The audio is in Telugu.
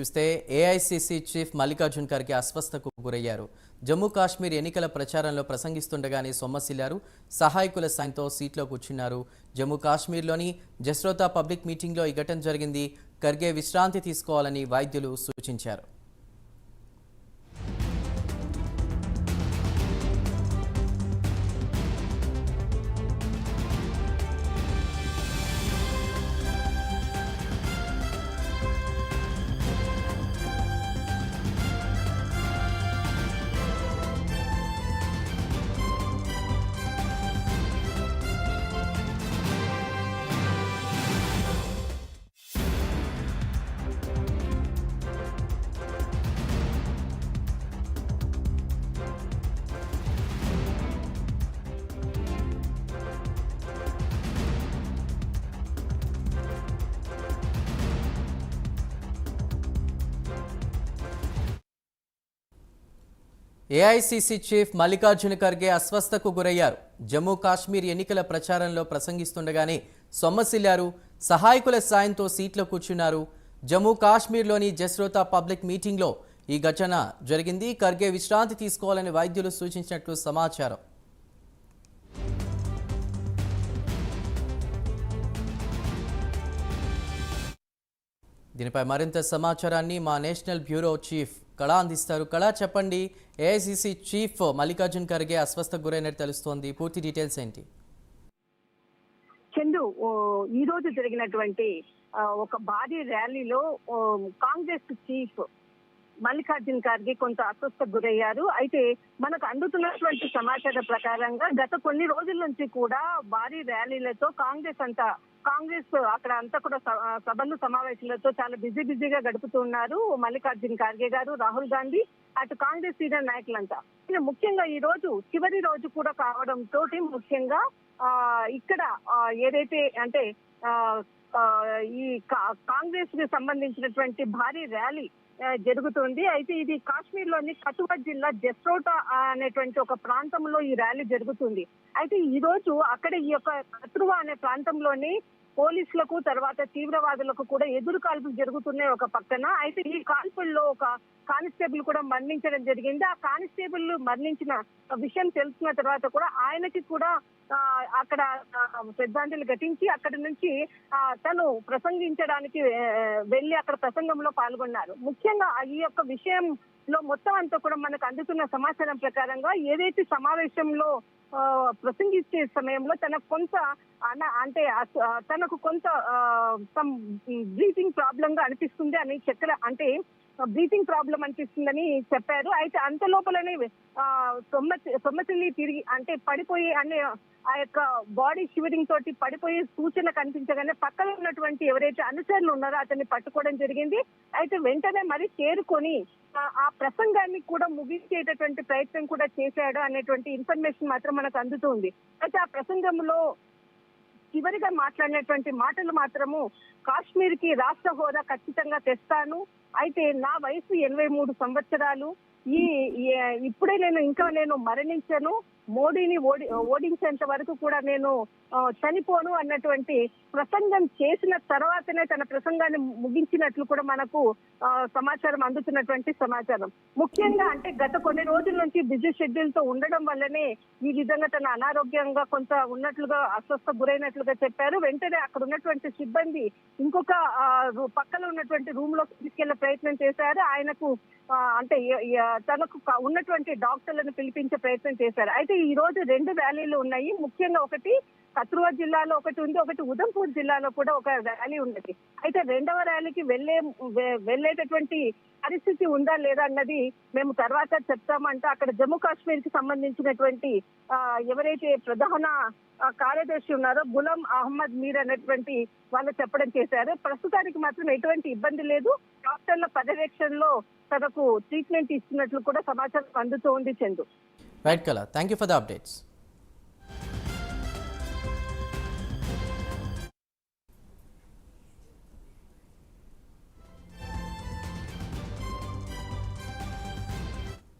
చూస్తే ఏఐసీసీ చీఫ్ మల్లికార్జున్ ఖర్గే అస్వస్థతకు గురయ్యారు. జమ్మూ కాశ్మీర్ ఎన్నికల ప్రచారంలో ప్రసంగిస్తుండగానే సొమ్మసిల్లారు. సహాయకుల సాయంతో సీట్లో కూర్చున్నారు. జమ్మూ కాశ్మీర్లోని జస్రోతా పబ్లిక్ మీటింగ్లో ఈ ఘటన జరిగింది. ఖర్గే విశ్రాంతి తీసుకోవాలని వైద్యులు సూచించారు. ఏఐసీసీ చీఫ్ మల్లికార్జున్ ఖర్గే అస్వస్థతకు గురయ్యారు. జమ్మూ కాశ్మీర్ ఎన్నికల ప్రచారంలో ప్రసంగిస్తుండగానే సొమ్మసిల్లారు. సహాయకుల సాయంతో సీట్లో కూర్చున్నారు. జమ్మూ కాశ్మీర్లోని జస్రోతా పబ్లిక్ మీటింగ్లో ఈ ఘటన జరిగింది. ఖర్గే విశ్రాంతి తీసుకోవాలని వైద్యులు సూచించినట్లు సమాచారం. దీనిపై మరింత సమాచారాన్ని మా నేషనల్ బ్యూరో చీఫ్ కళా అందిస్తారు. కళా, చెప్పండి, ఏఐసీసీ చీఫ్ మల్లికార్జున్ ఖర్గే అస్వస్థకు గురైనట్టు తెలుస్తోంది. పూర్తి డీటెయిల్స్ ఏంటి? చందు, ఈ రోజు జరిగినటువంటి ఒక భారీ ర్యాలీలో కాంగ్రెస్ చీఫ్ మల్లికార్జున్ ఖర్గే కొంత అస్వస్థకు గురయ్యారు. అయితే మనకు అందుతున్నటువంటి సమాచారం ప్రకారంగా గత కొన్ని రోజుల నుంచి కూడా భారీ ర్యాలీలతో కాంగ్రెస్ అక్కడ అంతా కూడా సభలు సమావేశాలతో చాలా బిజీగా గడుపుతున్నారు మల్లికార్జున్ ఖర్గే గారు, రాహుల్ గాంధీ, అటు కాంగ్రెస్ సీనియర్ నాయకులంతా. ముఖ్యంగా ఈ రోజు చివరి రోజు కూడా కావడంతో ముఖ్యంగా ఇక్కడ ఏదైతే అంటే ఈ కాంగ్రెస్ కి సంబంధించినటువంటి భారీ ర్యాలీ జరుగుతుంది. అయితే ఇది కాశ్మీర్ లోని కఠువా జిల్లా జస్రోటా అనేటువంటి ఒక ప్రాంతంలో ఈ ర్యాలీ జరుగుతుంది. అయితే ఈ రోజు అక్కడ ఈ యొక్క కఠువా అనే ప్రాంతంలోని పోలీసులకు తర్వాత తీవ్రవాదులకు కూడా ఎదురు కాల్పులు జరుగుతున్నాయి ఒక పక్కన. అయితే ఈ కాల్పుల్లో ఒక కానిస్టేబుల్ కూడా మరణించడం జరిగింది. ఆ కానిస్టేబుల్ మరణించిన విషయం తెలుసుకున్న తర్వాత కూడా ఆయనకి కూడా అక్కడ శ్రద్ధాంజలి ఘటించి అక్కడి నుంచి తను ప్రసంగించడానికి వెళ్లి అక్కడ ప్రసంగంలో పాల్గొన్నారు. ముఖ్యంగా ఈ యొక్క విషయంలో మొత్తం అంతా కూడా మనకు అందుతున్న సమాచారం ప్రకారంగా ఏదైతే సమావేశంలో ప్రసంగించే సమయంలో తనకు కొంత బ్రీతింగ్ ప్రాబ్లం గా అనిపిస్తుంది అని బ్రీతింగ్ ప్రాబ్లం అనిపిస్తుందని చెప్పారు. అయితే అంత లోపలనే సొమ్మసిల్లి తిరిగి పడిపోయి ఆ యొక్క బాడీ షివరింగ్ తోటి పడిపోయే సూచన కనిపించగానే పక్కన ఉన్నటువంటి ఎవరైతే అనుచరులు ఉన్నారో అతన్ని పట్టుకోవడం జరిగింది. అయితే వెంటనే మరి చేరుకొని ఆ ప్రసంగాన్ని కూడా ముగించేటటువంటి ప్రయత్నం కూడా చేశాడు అనేటువంటి ఇన్ఫర్మేషన్ మాత్రం మనకు అందుతుంది. అయితే ఆ ప్రసంగంలో చివరిగా మాట్లాడినటువంటి మాటలు మాత్రము కాశ్మీర్ కి రాష్ట్ర హోదా ఖచ్చితంగా తెస్తాను, అయితే నా వయసు 83 సంవత్సరాలు, ఇప్పుడే నేను మరణించను, మోడీని ఓడించేంత వరకు కూడా నేను చనిపోను అన్నటువంటి ప్రసంగం చేసిన తర్వాతనే తన ప్రసంగాన్ని ముగించినట్లు కూడా మనకు సమాచారం అందుతున్నటువంటి సమాచారం. ముఖ్యంగా గత కొన్ని రోజుల నుంచి బిజీ షెడ్యూల్ తో ఉండడం వల్లనే ఈ విధంగా తన అనారోగ్యంగా కొంత ఉన్నట్లుగా అస్వస్థ గురైనట్లుగా చెప్పారు. వెంటనే అక్కడ ఉన్నటువంటి సిబ్బంది ఇంకొక పక్కన ఉన్నటువంటి రూమ్ లో తీసుకెళ్లే ప్రయత్నం చేశారు. ఆయనకు తనకు ఉన్నటువంటి డాక్టర్లను పిలిపించే ప్రయత్నం చేశారు. అయితే ఈ రోజు 2 ర్యాలీలు ఉన్నాయి. ముఖ్యంగా ఒకటి కథువా జిల్లాలో ఒకటి ఉంది, ఒకటి ఉదంపూర్ జిల్లాలో కూడా ఒక ర్యాలీ ఉన్నది. అయితే 2వ ర్యాలీకి వెళ్లేటటువంటి పరిస్థితి ఉందా లేదా అన్నది మేము తర్వాత చెప్తామంటే అక్కడ జమ్మూ కాశ్మీర్ కి సంబంధించినటువంటి ఎవరైతే ప్రధాన కార్యదర్శి ఉన్నారో గులాం అహ్మద్ మీర్ అనేటువంటి వాళ్ళు చెప్పడం చేశారు. ప్రస్తుతానికి మాత్రం ఎటువంటి ఇబ్బంది లేదు, డాక్టర్ల పర్యవేక్షణలో తనకు ట్రీట్మెంట్ ఇస్తున్నట్లు కూడా సమాచారం అందుతోంది. చందు, రైట్ కళ, thank you for the updates.